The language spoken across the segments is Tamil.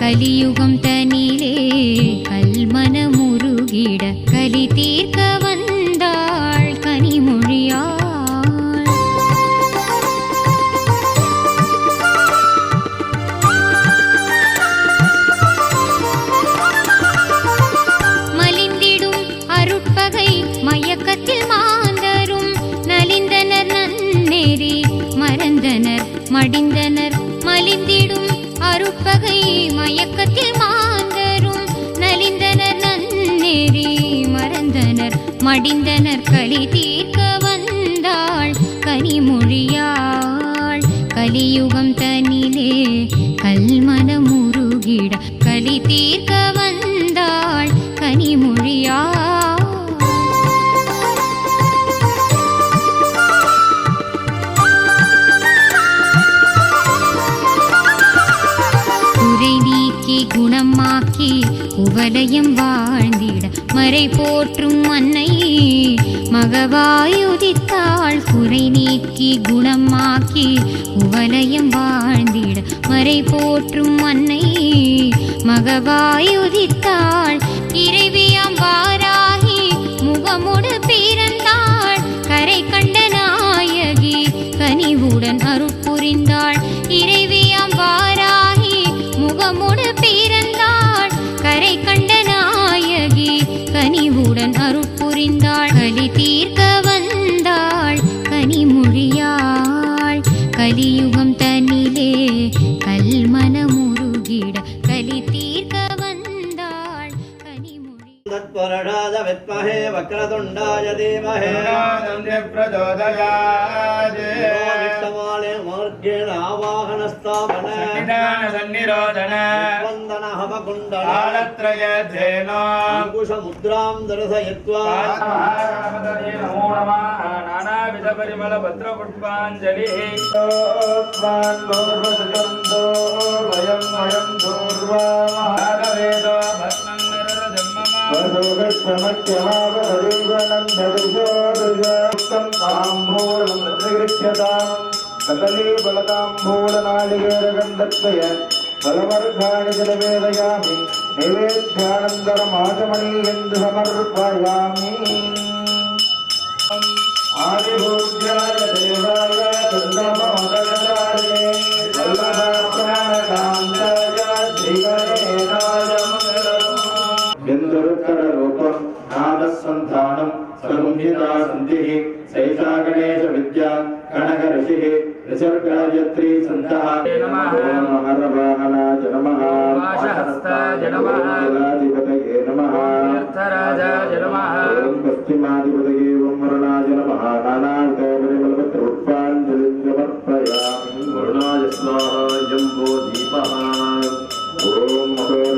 கலியுகம் தனிலே கல்மனமுருகிட கலி தீர்க்க வந்தாள் கனிமொழியாள். மலிந்திடும் அருட்பகை மயக்கத்தில் மாந்தரும் நலிந்தனர் நன்னெறி மறந்தனர் மடிந்தனர். மலிந்திடும் அருட்பகை மயக்கத்தில் மாந்தரும் நலிந்தனர் நன்னெறி மறந்தனர் மடிந்தனர். கலி தீர்க்க வந்தாள் கனிமொழியாள். கலியுகம் தனிலே கல்மனமுருகிட கலி தீர்க்க வந்தாள் கனிமொழியாள். குணமாக்கி குவலயம் வாழ்ந்திட மறை போற்றும் அன்னை மகவாயுதித்தாள். குறை நீக்கி குணமாக்கி குவலயம் வாழ்ந்திட மறை போற்றும் அன்னை மகவாயுதித்தாள். இறைவியாம் வாராகி முகமுடு பிறந்தாள். கரை கண்ட நாயகி கனிவுடன் அருட்புரிந்தாள். இறைவியாம் வாராகி முகமுடு பிறந்தாள். கரை கண்ட நாயகி கனிவுடன் அருட்புரிந்தாள். கலி தீர்க்க வந்தாள் கனிமொழியாள். கலியுகம் தனிலே கல்மனமுருகிட கலி தீர்க்க வந்தாள் கனிமொழி. தத்பரடாத வித்மஹே வக்ரதுண்டாய தீமஹே பிரச்சோதயாத். விக்ரமாலே மார்கேண ஆவாகனஸ்தாபன சன்னிதான சன்னிரோதன வந்தன ஹவகுண்டல ஆலத்ரயதேன அங்குஷமுத்ராம் தரசயத்வா. நமோ நமः. நானாவித பரிமள பத்ர புஷ்பாஞ்சலி. ஸ்வான்லோர்வசந்தோ வயம் வயம் தூர்வா மகாவேதோ பத்மம் கதலீபலதாம்பூலநாளிகேரகந்தத்வய பலவர்காணி ஜலவேதயாமி நைவேத்யானந்தரமாசமணி என்று சமர்ப்பயாமி. ஆதிபூஜ்யாய தேவாய துண்டமோதகதாரிணே வல்லபாப்ராணகாந்தாய ஸ்ரீகணேசாய மங்களம். எந்தொருத்தர ரூபம் நாதசந்தானம் சகும்ஹிதா சந்திஹ சைஷா கணேச வித்யா கனக ரிஷிஹ ரிஷர்காயத்ரி சந்தஹ. நமः மகரவாஹனாய நமः வாசஹஸ்தாய நமः ஜலாதிபதயே நமः தீர்த்தராஜாய நமः பஸ்திமாதிபதயே வமரணாய நமः. நானாவிதபரிமளபத்ர புஷ்பாஞ்சலிம் சமர்ப்பயாமி. வருணாய ஸ்வாஹா ஜம்போ தீபः. ஓம் மகரே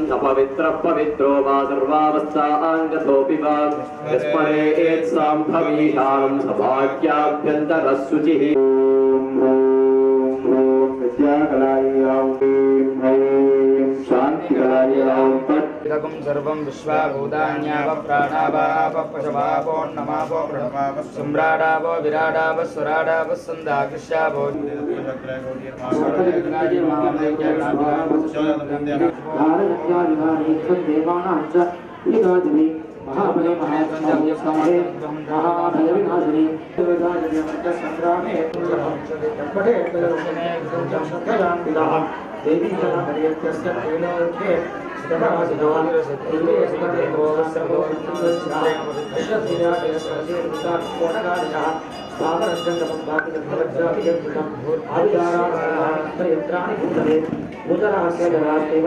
अपवित्र पवित्रो वा सर्वावस्थांगतोऽपि वा यस्मरेत् सांभवीषां सभाग्याभ्यन्तरः शुचिः. शांतिकलायं सर्वं विश्वाभूतान्याव प्राणावाव पशवावो नमावो प्रणमाव सम्राडावो विराडाव स्वराडाव संदाकृष्यावो महाबले महासंजय समाहे महाभय विनाशिनी देवदाजने मध्य संग्रामे पटे पदरोचने संजम पिता देवी जना हरियस्य तेनोखे सदासिदान इले सदते सर्वो सर्वो सामरस्यं भागवज्रापि यत्कृतम् आदिदारायत्राणि भूतले भूतरास्य जरास्तेव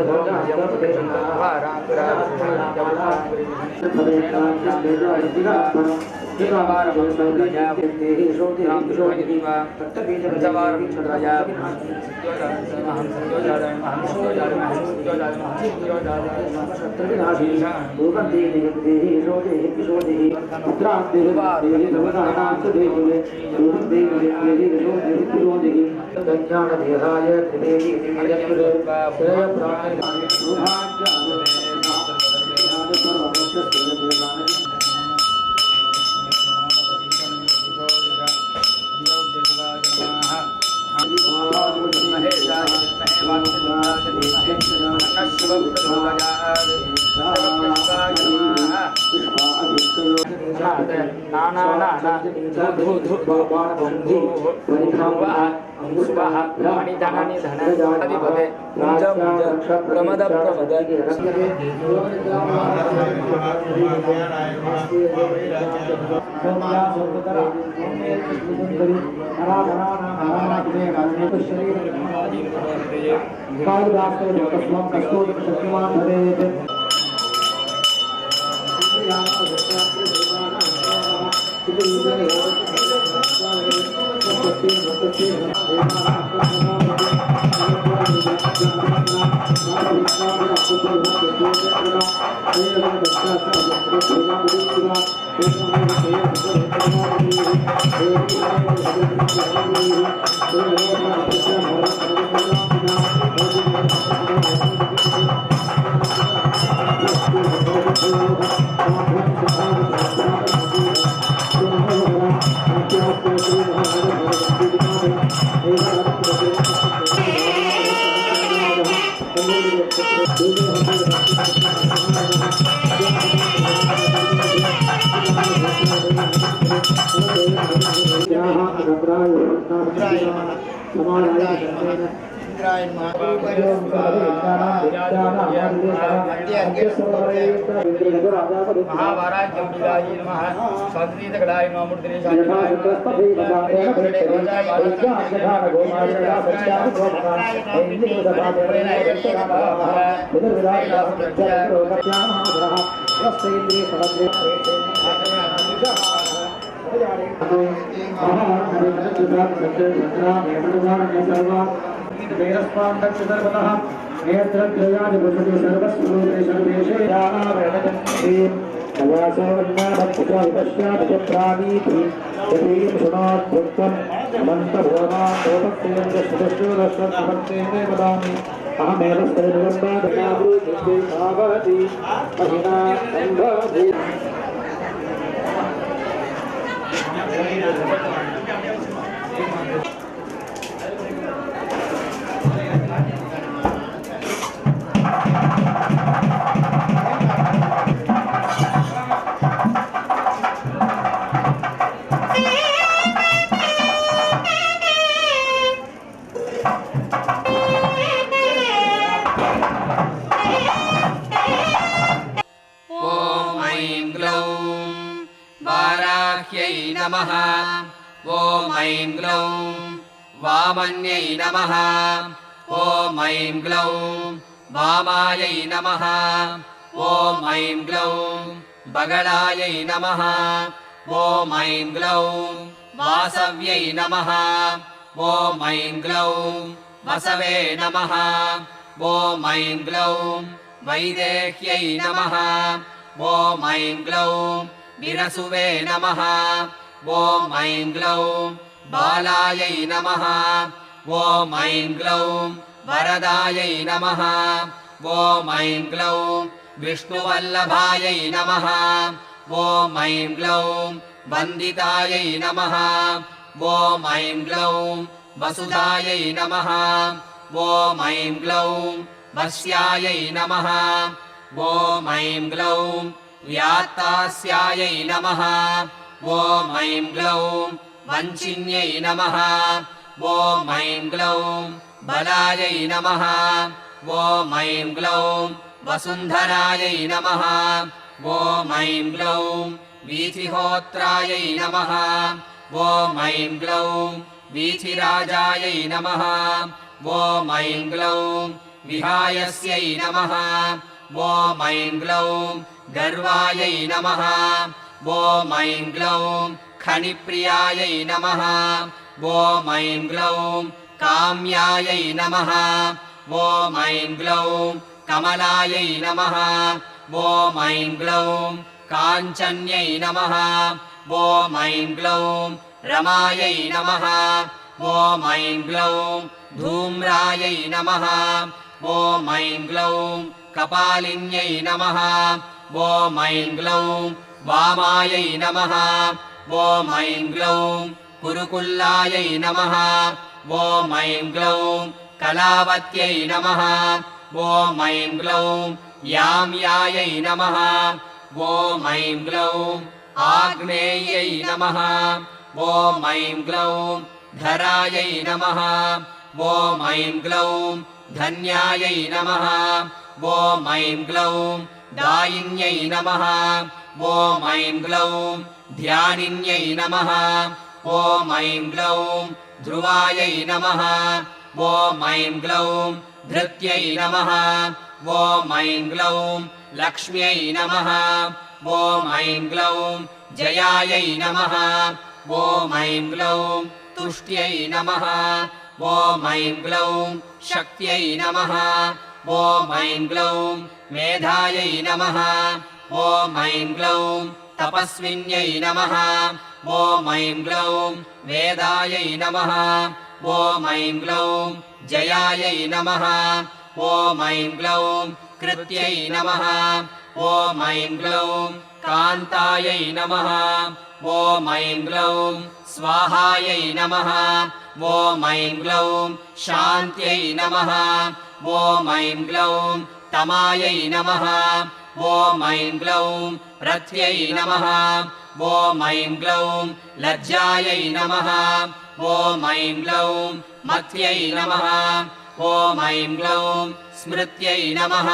नमः। ॐ ऐं ग्लौं वामन्यै नमः। ॐ ऐं ग्लौं वामायै नमः। ॐ ऐं ग्लौं बगलायै नमः। ॐ ऐं ग्लौं वासव्यै नमः। ॐ ऐं ग्लौं वसवे नमः। ॐ ऐं ग्लौं वैदेह्यै नमः। ॐ ऐं ग्लौं विरसुवे नमः। ॐ ऐं ग्लौं बालायै नमः। ॐ ऐं ग्लौं वरदायै नमः। ॐ ऐं ग्लौं विष्णुवल्लभायै नमः। ॐ ऐं ग्लौं वन्दितायै नमः। ॐ ऐं ग्लौं वसुधायै नमः। ॐ ऐं ग्लौं वस्यायै नमः। ॐ ऐं ग्लौं व्यात्तास्यायै नमः। ॐ ऐं ग्लौं वञ्चिन्यै नमः। ॐ ऐं ग्लौं बलायै नमः। ॐ ऐं ग्लौं वसुन्धरायै नमः। ॐ ऐं ग्लौं वीथिहोत्रायै नमः। ॐ ऐं ग्लौं वीथिराजायै नमः ॐ ऐं ग्लौं विहायस्यै नमः ॐ ऐं ग्लौं गर्वायै नमः ॐ ऐं ग्लौं खनिप्रियायै नमः ॐ ऐं ग्लौं काम्यायै नमः ॐ ऐं ग्लौं कमलायै नमः ॐ ऐं ग्लौं काञ्चन्यै नमः ॐ ऐं ग्लौं रमायै नमः ॐ ऐं ग्लौं धूम्रायै नमः ॐ ऐं ग्लौं कपालिन्यै नमः ॐ ऐं ग्लौं वामायै नमः ॐ ऐं ग्लौं कुरुकुल्लायै नमः ॐ ऐं ग्लौं कलावत्यै नमः ॐ ऐं ग्लौं याम्यायै नमः ॐ ऐं ग्लौं आग्नेयै नमः ॐ ऐं ग्लौं धरायै नमः ॐ ऐं ग्लौं धन्यायै नमः ॐ ऐं ग्लौं दायिन्यै नमः ॐ ऐं ग्लौं ध्यानिन्यै नमः ॐ ऐं ग्लौं ध्रुवायै नमः ॐ ऐं ग्लौं धृत्यै नमः ॐ ऐं ग्लौं लक्ष्म्यै नमः ॐ ऐं ग्लौं जयायै नमः ॐ ऐं ग्लौं तुष्ट्यै नमः ॐ ऐं ग्लौं शक्त्यै नमः ॐ ऐं ग्लौं मेधायै नमः ॐ ऐं ग्लौं तपस्विन्यै नमः ॐ ऐं ग्लौं वेदायै नमः ॐ ऐं ग्लौं जयायै नमः ॐ ऐं ग्लौं कृत्यै नमः ॐ ऐं ग्लौं कान्तायै नमः ॐ ऐं ग्लौं स्वाहायै नमः ॐ ऐं ग्लौं शान्त्यै नमः ॐ ऐं ग्लौं तमायै नमः ॐ ऐं ग्लौं रथ्यै नमः ॐ ऐं ग्लौं लज्जायै नमः ॐ ऐं ग्लौं मत्यै नमः ॐ ऐं ग्लौं स्मृत्यै नमः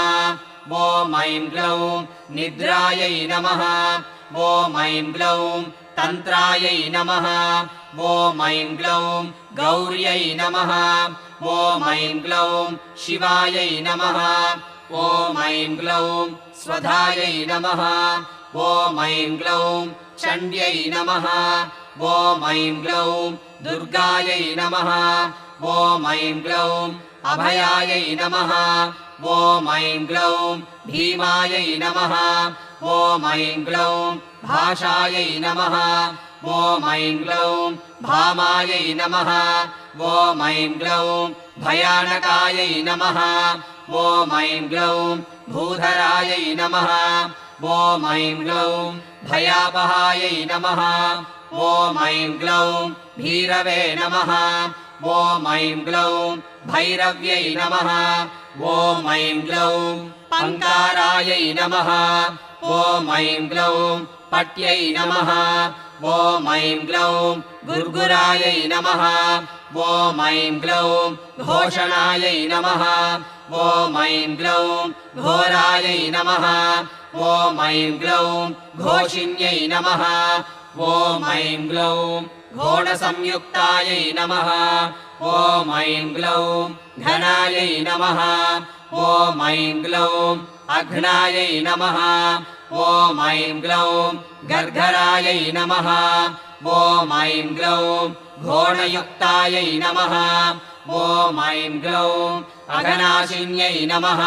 ॐ ऐं ग्लौं निद्रायै नमः ॐ ऐं ग्लौं तन्त्रायै नमः ॐ ऐं ग्लौं गौर्यै नमः ॐ ऐं ग्लौं शिवायै नमः ॐ ऐं ग्लौं स्वधायै नमः ॐ ऐं ग्लौं चण्ड्यै नमः ॐ ऐं ग्लौं दुर्गायै नमः ॐ ऐं ग्लौं अभयायै नमः ॐ ऐं ग्लौं भीमायै नमः ॐ ऐं ग्लौं भाषायै नमः ॐ ऐं ग्लौं भामायै नमः ॐ ऐं ग्लौं भयानकायै नमः ॐ ऐं ग्लौं भूधरायै नमः ॐ ऐं ग्लौं भयापहायै नमः ॐ ऐं ग्लौं भीरवे नमः ॐ ऐं ग्लौं भैरव्यै नमः ॐ ऐं ग्लौं पङ्कारायै नमः ॐ ऐं ग्लौं पट्यै नमः ॐ ऐं ग्लौं गुर्गुरायै नमः ॐ ऐं ग्लौं घोषणायै नमः ॐ ऐं ग्लौं घोरायै नमः ॐ ऐं ग्लौं घोषिन्यै नमः ॐ ऐं ग्लौं घोणसंयुक्तायै नमः ॐ ऐं ग्लौं घनायै नमः ॐ ऐं ग्लौं अघ्नायै नमः ॐ ऐं ग्लौं गर्गरायै नमः ॐ ऐं ग्लौं घोणयुक्तायै नमः ॐ ऐं ग्लौं अघनाशिन्यै नमः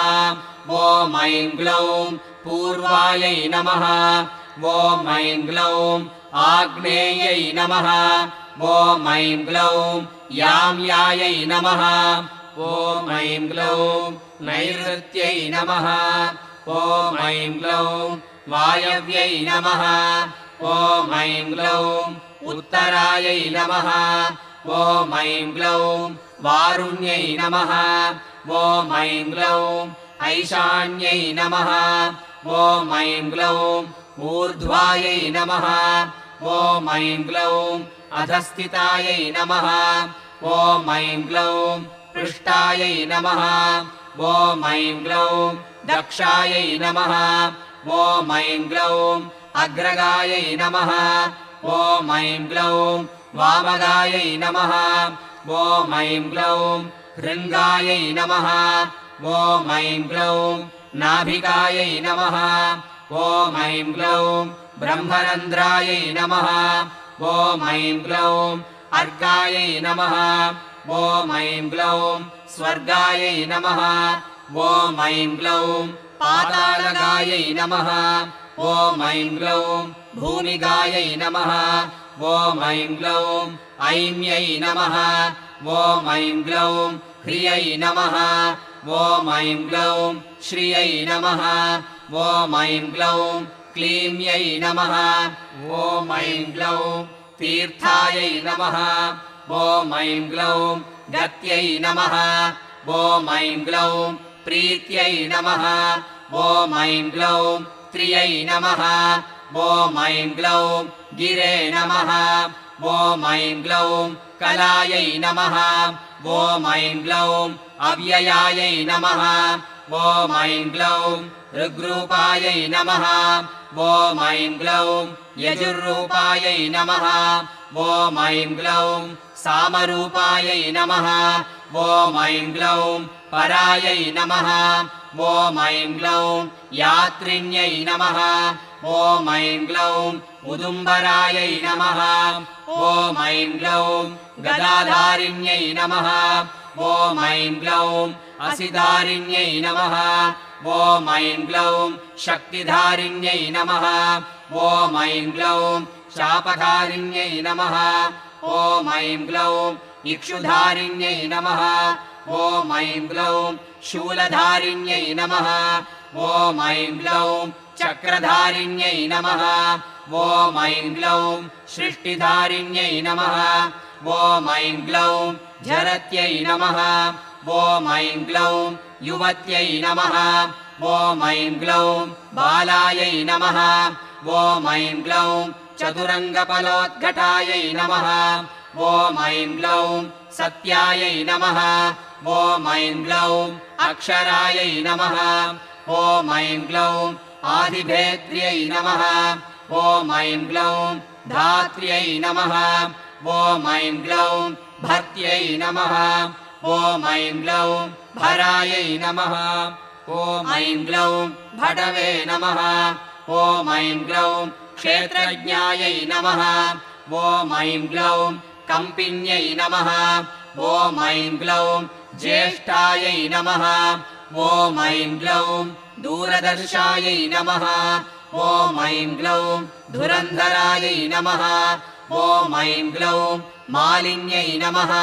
ॐ ऐं ग्लौं पूर्वायै नमः ॐ ऐं ग्लौं आग्नेयै नमः ॐ ऐं ग्लौं याम्यायै नमः ॐ ऐं ग्लौं नैऋत्यै नमः ॐ ऐं ग्लौं वायव्यै नमः ॐ ऐं ग्लौं उत्तरायै नमः ॐ ऐं ग्लौं वारुण्यै नमः ॐ ऐं ग्लौं ऐशान्यै नमः ॐ ऐं ग्लौं ऊर्ध्वायै नमः ॐ ऐं ग्लौं अधस्थितायै नमः ॐ ऐं ग्लौं पृष्ठायै नमः ॐ ऐं ग्लौं दक्षायै नमः ॐ ऐं ग्लौं अग्रगायै नमः ॐ ऐं ग्लौं वामगायै नमः ॐ ऐं ग्लौं हृङ्गायै नमः ॐ ऐं ग्लौं नाभिकायै नमः ॐ ऐं ग्लौं ब्रह्मरन्ध्रायै नमः ॐ ऐं ग्लौं अर्कायै नमः ॐ ऐं ग्लौं स्वर्गायै नमः ॐ ऐं ग्लौं पातालगायै नमः ॐ ऐं ग्लौं भूमिगायै नमः ॐ ऐं ग्लौं ऐम्यै नमः ॐ ऐं ग्लौं ह्रियै नमः ॐ ऐं ग्लौं श्रियै नमः ॐ ऐं ग्लौं क्लीम्यै नमः ॐ ऐं ग्लौं तीर्थायै नमः ॐ ऐं ग्लौं गत्यै नमः ॐ ऐं ग्लौं प्रीत्यै नमः ॐ ऐं ग्लौं त्रियै नमः ॐ ऐं ग्लौं गिरे नमः ॐ ऐं ग्लौं कलायै नमः ॐ ऐं ग्लौं अव्ययायै नमः ॐ ऐं ग्लौं ऋग्रूपायै नमः ॐ ऐं ग्लौं यजुर्रूपायै नमः ॐ ऐं ग्लौं सामरूपायै नमः ॐ ऐं ग्लौं परायै नमः ॐ ऐं ग्लौं यात्रिण्यै नमः ॐ ऐं ग्लौं उदुम्बरायै नमः ॐ ऐं ग्लौं गदाधारिण्यै नमः ॐ ऐं ग्लौं असिधारिण्यै नमः ॐ ऐं ग्लौं शक्तिधारिण्यै नमः ॐ ऐं ग्लौं शापधारिण्यै नमः ॐ ऐं ग्लौं इक्षुधारिण्यै नमः ॐ ऐं ग्लौं शूलधारिण्यै नमः ॐ ऐं ग्लौं चक्रधारिण्यै नमः ॐ ऐं ग्लौं सृष्टिधारिण्यै नमः ॐ ऐं ग्लौं झरत्यै नमः ॐ ऐं ग्लौं युवत्यै नमः ॐ ऐं ग्लौं बालायै नमः ॐ ऐं ग्लौं चतुरङ्गफलोद्घटायै नमः ॐ ऐं ग्लौं सत्यायै नमः ॐ ऐं ग्लौं अक्षरायै नमः ॐ ऐं ग्लौं आदिभेत्र्यै नमः ॐ ऐं ग्लौं धात्र्यै नमः ॐ ऐं ग्लौं भर्त्यै नमः ॐ ऐं ग्लौं भरायै नमः ॐ ऐं ग्लौं भटवे नमः ॐ ऐं ग्लौं क्षेत्रज्ञायै नमः ॐ ऐं ग्लौं कम्पिन्यै नमः ॐ ऐं ग्लौं ज्येष्ठायै नमः ॐ ऐं ग्लौं दूरदर्शायै नमः ॐ ऐं ग्लौं धुरन्धरायै नमः ॐ ऐं ग्लौं मालिन्यै नमः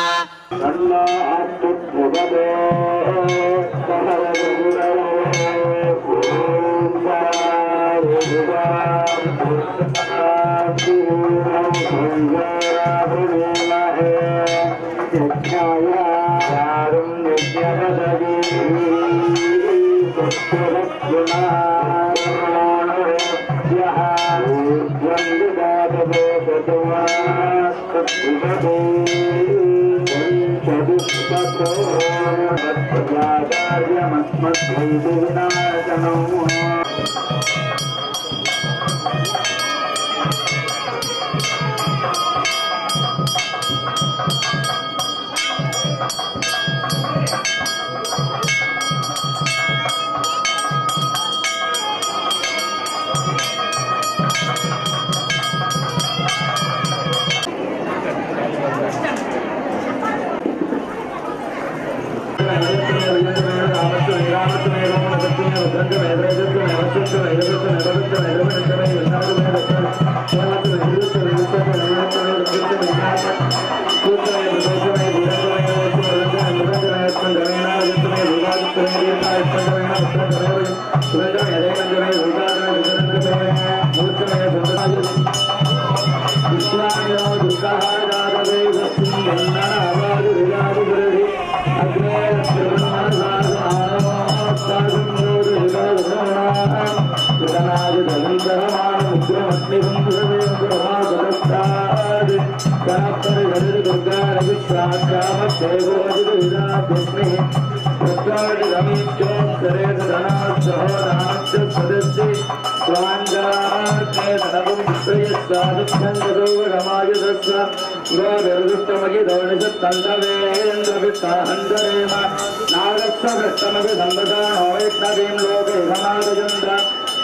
स्वांग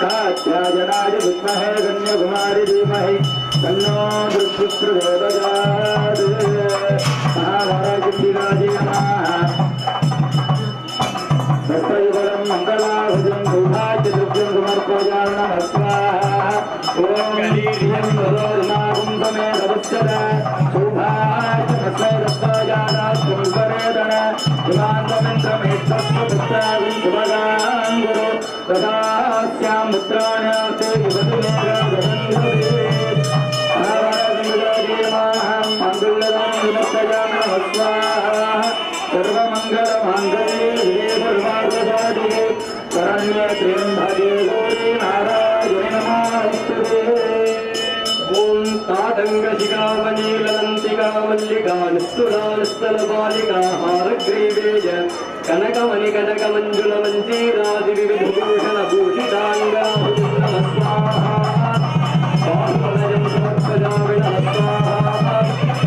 कात्यायनाय विद्महे कन्याकुमारी धीमहि तन्नो दुर्गुः प्रचोदयात् महाभारतदिगाजी नमः सत्ययुगलं मङ्गलाभुजं सौभाग्यदुर्गं समर्पयामि नमः स्वाहा ॐ गरीर्यं वरोर्नागुं समेतवत्सदा सौभाग्यमस्मैरत्वाजानात् पुष्परेदन हिमान्तमिन्द्रमेतस्य पुत्रागुं शुभगां गुरु तदास्यां पुत्राण्याते युवतिमेघगन्धुरे महाभारतदिगाजीमाहं मङ्गलदां विनष्टयामि नमः स्वाहा सर्वमङ्गलमाङ्गल्ये शिवे सर्वार्थसाधिके शरण्ये त्र्यम्बके गौरी नारायणे नमोऽस्तुते ॐ तातङ्गशिखामणिललन्तिका मल्लिका निस्तुला निस्तलबालिका हारग्रीवेय कनकमणिकनकमञ्जुलमञ्जीरादिविविधभूषणभूषिताङ्गाहुं नमः स्वाहा बाहुबलजं समर्पयामि नमः स्वाहा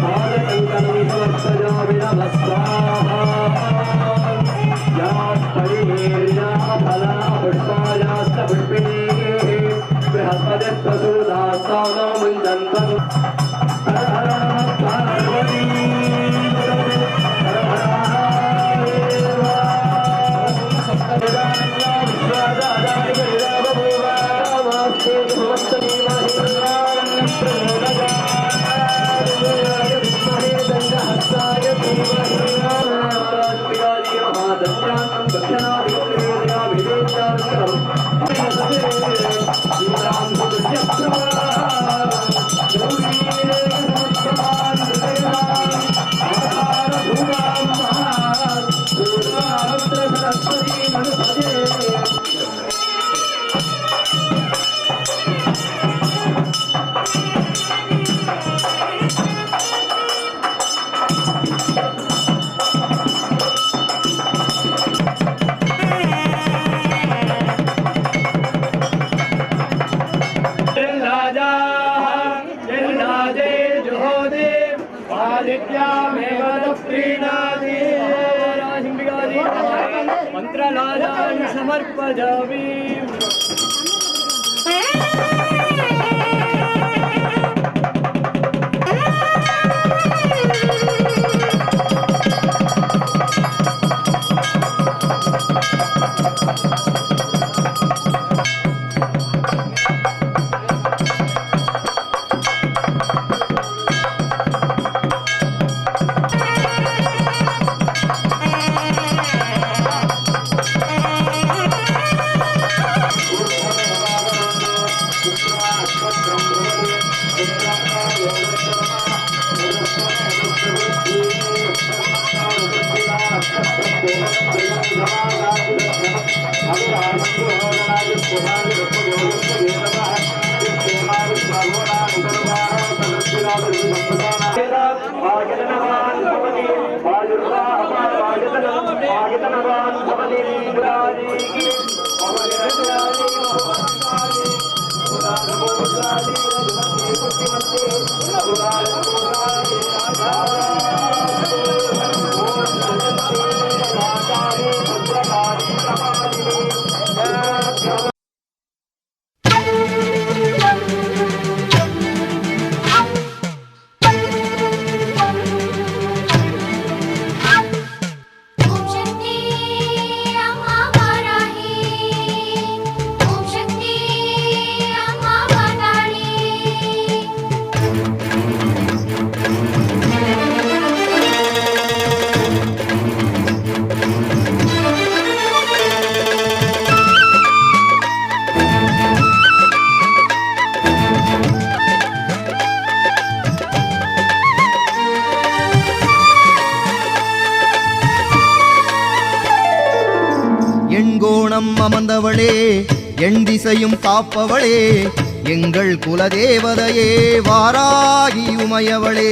पादकङ्कणं समर्पयामि नमः स्वाहा या परिमेर्या फला पुष्पायाश्च पुष्पिणीः बृहस्पतिप्रसूदास्तावनो मुञ्चन्तु हर हर नमः पार्वती हर हर महादेव सप्तविदानया विश्वादादाय गिरिरावभूवा नमस्ते भवस्तमीमहि तन्नारण्यं प्रचोदयात् विद्महे दण्डहस्ताय धीमहि महाराजविराजय महादत्यान्तं दक्षिणादिवेदयाभिवेद्यार्करम् सीतां सुदृश्यप्रभा गौरीरे समर्पयामि हृदयाम् आधारभूतां महान् पूर्वाभद्र सरस्वतीमनुपदे मंत्रलाजान् समर्पयामि எண்கோணம் அமர்ந்தவளே எண் திசையும் காப்பவளே எங்கள் குலதேவதையே வாராகி உமையவளே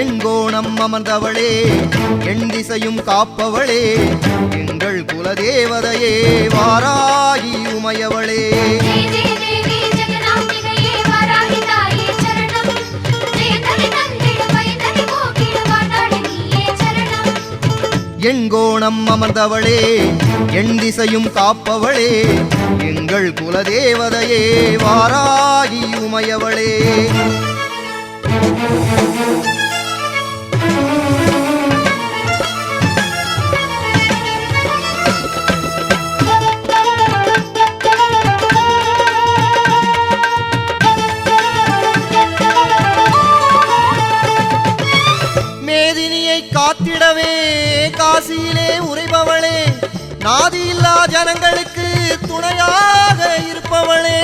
எண்கோணம் அமர்ந்தவளே எண் திசையும் காப்பவளே எங்கள் குலதேவதையே வாராகி உமையவளே. ஜெய ஜெய தேவி ஜெகதாம்பிகையே வாராகி தாயே சரணம். ஜெயந்தனி தந்திடு பயந்தனி போக்கிடு வாதாடி நீயே சரணம். எண்கோணம் அமர்ந்தவளே எண் திசையும் காப்பவளே எங்கள் குலதேவதையே வாராகி உமையவளே. மேதினியை காத்திடவே காசியிலே உறைபவளே நாதியில்லா ஜனங்களுக்கு துணையாக இருப்பவளே.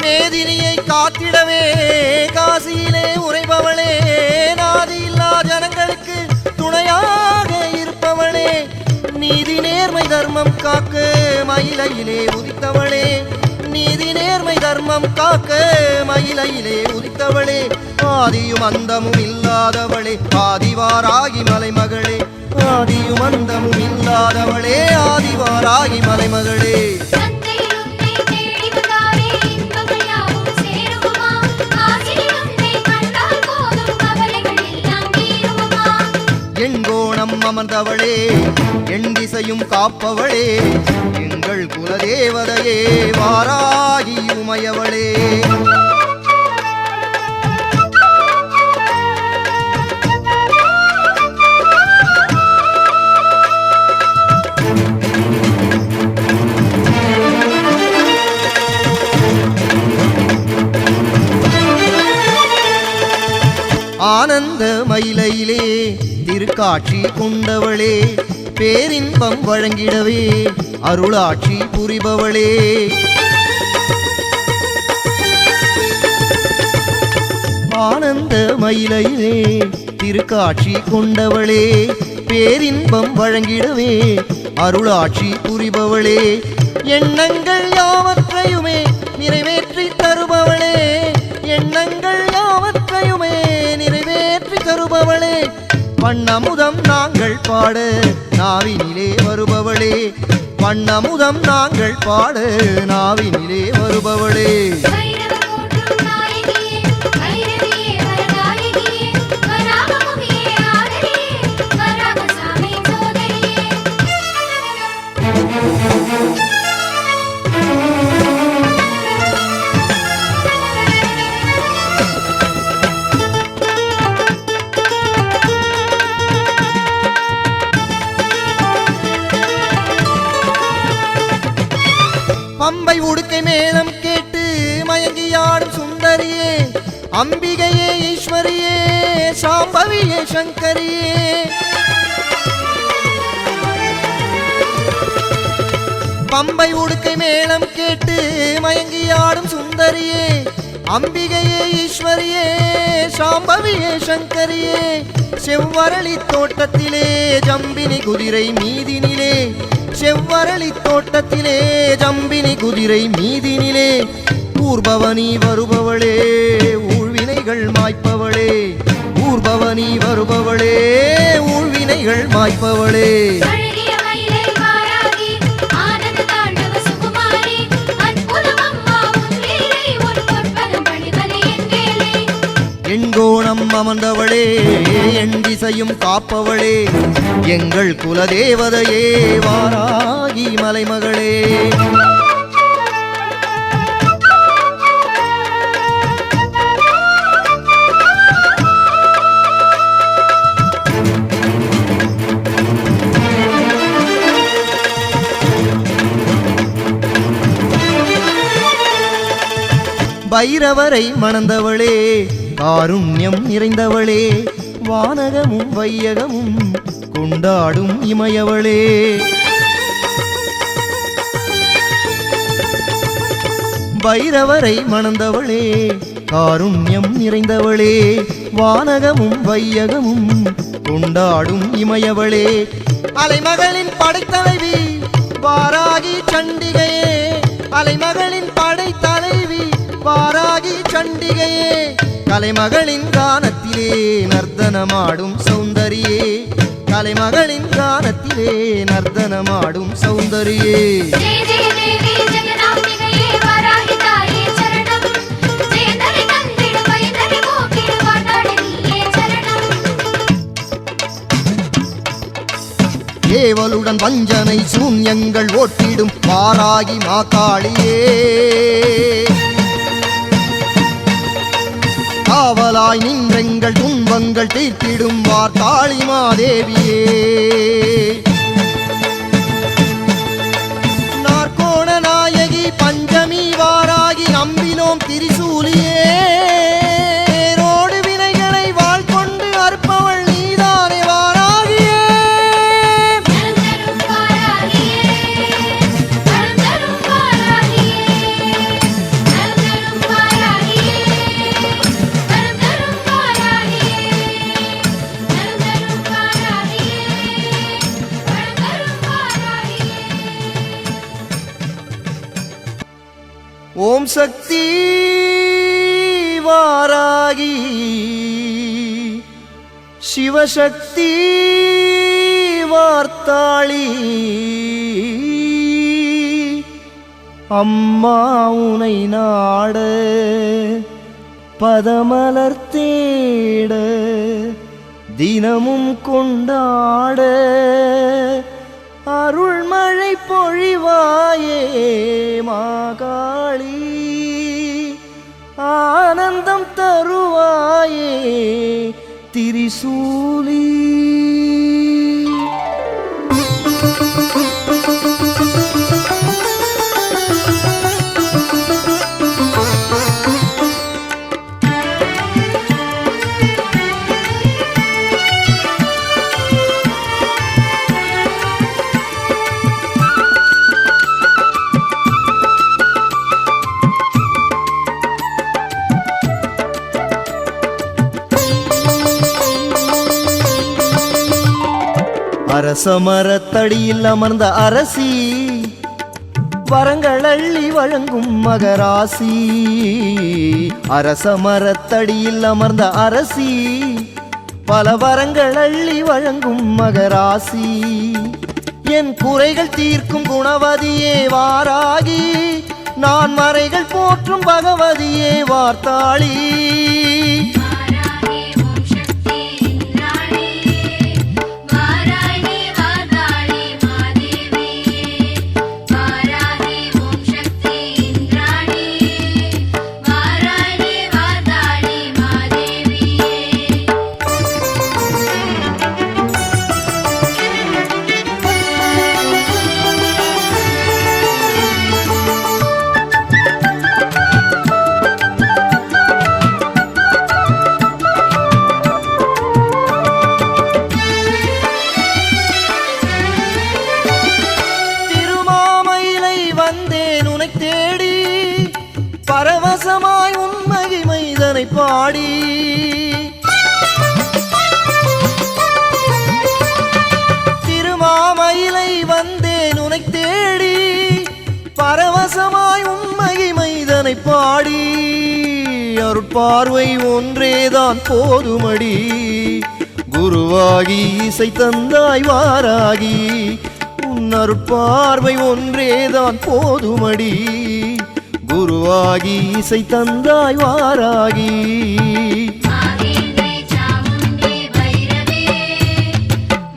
மேதினியை காத்திடவே காசியிலே உறைபவளே நாதியில்லா ஜனங்களுக்கு துணையாக இருப்பவளே. நீதி நேர்மை தர்மம் காக்க மயிலையிலே உதித்தவளே. நீதி நேர்மை தர்மம் காக்க மயிலையிலே உதித்தவளே. ஆதியும் அந்தமும் இல்லாதவளே ஆதிவாராகி மலைமகளே. ஆதியும் அந்தமும் இல்லாதவளே ஆதிவாராகி மலைமகளே. சந்தையில் உன்னை தேடி வந்தாலே இன்பங்கள் யாவும் சேருமம்மா. ஆசையில் உன்னை கண்டால் போதும் கவலைகள் எல்லாம் தீருமம்மா. எண்கோணம் அமர்ந்தவளே எண் திசையும் காப்பவளே எங்கள் குலதேவதையே வாராகி உமையவளே. ஆனந்த மயிலையிலே திருக்காட்சி கொண்டவளே பேரின்பம் வழங்கிடவே அருளாட்சி புரிபவளே. ஆனந்த மயிலையிலே திருக்காட்சி கொண்டவளே பேரின்பம் வழங்கிடவே அருளாட்சி புரிபவளே. எண்ணங்கள் யாவற்றையுமே நிறைவேற்றி தருபவளே. எண்ணங்கள் யாவற்றையுமே நிறைவேற்றி தருபவளே. வண்ணமுதம் நாங்கள் பாட நாவினிலே வருபவளே. வண்ணமுதம் நாங்கள் பாட நாவினிலே வருபவளே. பைரவர் போற்றும் நாயகியே பைரவியே வரதாயகியே வராகமுகியே ஆதரியே வராகசாமி சோதரியே. பம்பை உடுக்கை மேளம் கேட்டு மயங்கியாடும் சுந்தரியே அம்பிகையே ஈஸ்வரியே சாம்பவியே சங்கரியே. பம்பை உடுக்கை மேளம் கேட்டு மயங்கியாடும் சுந்தரியே அம்பிகையே ஈஸ்வரியே சாம்பவியே சங்கரியே. செவ்வரளி தோட்டத்திலே ஜம்பினி குதிரை மீதினிலே. செவ்வரளி தோட்டத்திலே ஜம்பினி குதிரை மீதினிலே. ஊர்பவனி வருபவளே ஊழ்வினைகள் மாய்ப்பவளே. ஊர்பவனி வருபவளே ஊழ்வினைகள் மாய்ப்பவளே. அழகிய மயிலை வாராகி ஆனந்த தாண்டவ சுகுமாரி அற்புதமம்மா உன் லீலை உன் பொற்பதம் பணிவதே என் வேலை. எண்கோணம் அமர்ந்தவளே எண் திசையும் காப்பவளே எங்கள் குலதேவதையே வாராகி மலைமகளே. பைரவரை மணந்தவளே காருண்யம் நிறைந்தவளே வானகமும் வையகமும் கொண்டாடும் இமயவளே. பைரவரை மணந்தவளே காருண்யம் நிறைந்தவளே வானகமும் வையகமும் கொண்டாடும் இமயவளே. அலைமகளின் படைத்தலைவி வாராகி சண்டிகையே. அலைமகளின் படைத்தலைவி வாராகி சண்டிகையே. கலைமகளின் கானத்திலே நர்த்தனமாடும் சௌந்தரியே, கலைமகளின் கானத்திலே நர்த்தனமாடும் சௌந்தரியே. ஜெய ஜெய தேவி ஜெகதாம்பிகையே வாராகி தாயே சரணம், ஜெயந்தரி தந்திடு பயந்தரி போக்கிடு வாட்டாடு நீயே சரணம். ஏவலுடன் வஞ்சனை சூன்யங்கள் ஓட்டிடும் வாராகி மாகாளியே, காவலாய் நின்றெங்கள் துன்பங்கள் தீர்த்திடும் வார்த்தாளி மாதேவியே. நாற்கோண நாயகி பஞ்சமி வாராகி நம்பினோம் திரிசூலியே, ரோடு வினைகளை வாழ் கொண்டு அற்பவள் நீதானே வாராகியே. வரம் தரும் வாராகியே, வரம் தரும் வாராகியே, வரம் தரும் வாராகியே, வரம் தரும் வாராகியே, வரம் தரும் வாராகியே, வரம் தரும் வாராகியே. ஓம் சக்தி வாராகி சிவசக்தி வார்த்தாளி, அம்மா உனை நாட பதமலர் தேட தினமும் கொண்டாட அருள்மழை பொழிவாயே மாகாளி, ஆனந்தம் தருவாயே திரிசூலி. அரசமரத்தடியில் அமர்ந்த அரசி, வரங்கள் அள்ளி வழங்கும் மகராசி. அரசமரத்தடியில் அமர்ந்த அரசி, பல வரங்கள் அள்ளி வழங்கும் மகராசி. என் குறைகள் தீர்க்கும் குணவதியே வாராகி, நான் மறைகள் போற்றும் பகவதியே வார்த்தாளி. வாராகி ஓம் சக்தி இந்திராணி, வாராகி வார்த்தாளி மாதேவியே, வாராகி ஓம் சக்தி இந்திராணி, வாராகி வார்த்தாளி மாதேவியே. திருமாமயிலை வந்தேன் உனை தேடி, பரவசமாய் உன் மகிமைதனை பாடி. திருமாமயிலை வந்தேன் உனை தேடி, பரவசமாய் உன் மகிமைதனை பாடி. அருட்பார்வை ஒன்றேதான் போதுமடி, குருவாகி இசை தந்தாய் வாராகி. உன் அருட்பார்வை ஒன்றேதான் போதுமடி, குருவாகி இசை தந்தாய் வாராகி. மாகேந்திரி சாமுண்டி பைரவே,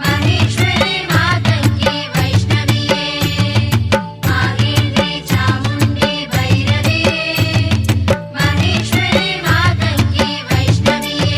மகேஸ்வரி மாதங்கி வைஷ்ணவியே, மாகேந்திரி சாமுண்டி பைரவே, மகேஸ்வரி மாதங்கி வைஷ்ணவியே.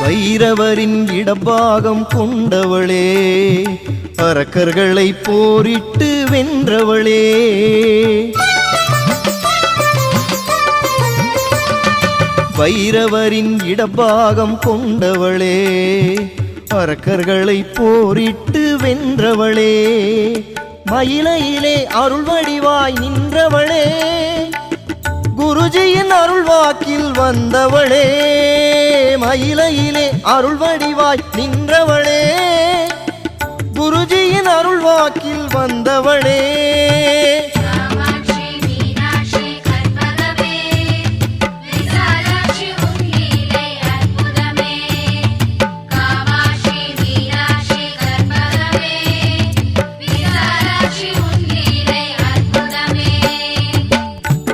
பைரவரின் இடபாகம் கொண்டவளே, அரக்கர்களை போரிட்டு வென்றவளே. பைரவரின் இடபாகம் கொண்டவளே, அரக்கர்களை போரிட்டு வென்றவளே. மயிலையிலே அருள் வடிவாய் நின்றவளே குருஜியின் அருள் வாக்கில் வந்தவளே மயிலையிலே அருள் வடிவாய் நின்றவளே குருஜியின் அருள் வாக்கில் வந்தவளே காமாட்சி மீனாட்சி கற்பகமே விசாலாட்சி உன்னிலே அற்புதமே காமாட்சி மீனாட்சி கற்பகமே விசாலாட்சி உன்னிலே அற்புதமே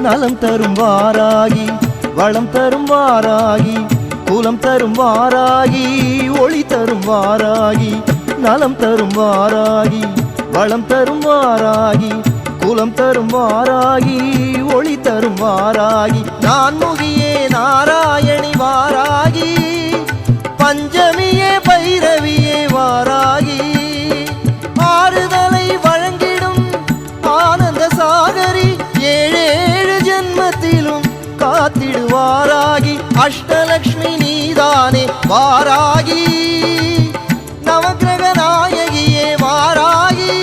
நலம் தரும் வாராகி வளம் தரும் வாராகி குலம் தரும் வாராகி ஒளி தரும் வாராகி நலம் தரும் வாராகி வளம் தரும் வாராகி குலம் தரும் வாராகி ஒளி தரும் வாராகி நான்முகியே நாராயணி வாராகி பஞ்சமியே பைரவியே வாராகி ஆறுதலை வழங்கிடும் ஆனந்த சாகரி ஏழேழு ஜென்மத்திலும் காத்திடுவாராகி அஷ்டலக்ஷ்மி நீதானே வாராகி நவக்கிரக நாயகியே வாராகி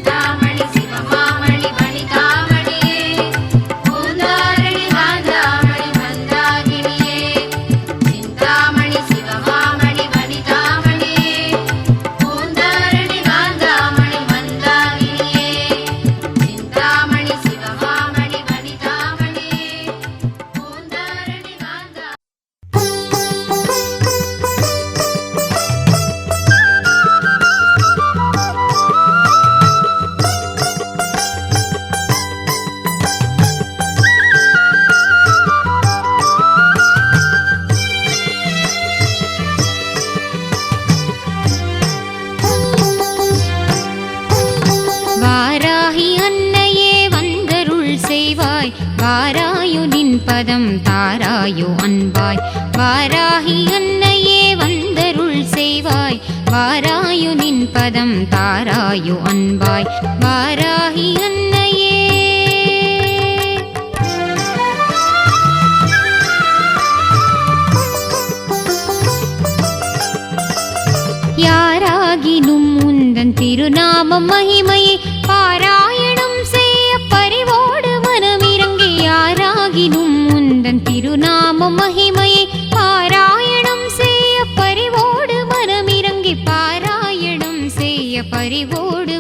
தாமணி சிவமாமணி வனிதாமணியே பூந்தாரணி காந்தாமணி மந்தாகினியே சிந்தாமணி சிவமாமணி வனிதாமணியே பூந்தாரணி காந்தாமணி மந்தாகினியே சிந்தாமணி சிவமாமணி வனிதாமணியே பூந்தாரணி காந்தா வாராகி அன்னையே வந்தருள் செய்வாய் வாராயு நின் பதம் தாராயோ அன்பாய் வாராகி அன்னையே வந்தருள் செய்வாய் வாராயு நின் பதம் தாராயோ அன்பாய் வாராகி அன்னையே யாராகினும் உந்தன் திருநாமம் மகிமையை பாராயணம் செய்ய பரிவோடு மனமிறங்கி யாராகினும் உந்தன் திருநாமம் மகிமையை பாராயணம் செய்ய பரிவோடு மனமிறங்கி பாராயணம் செய்ய பரிவோடு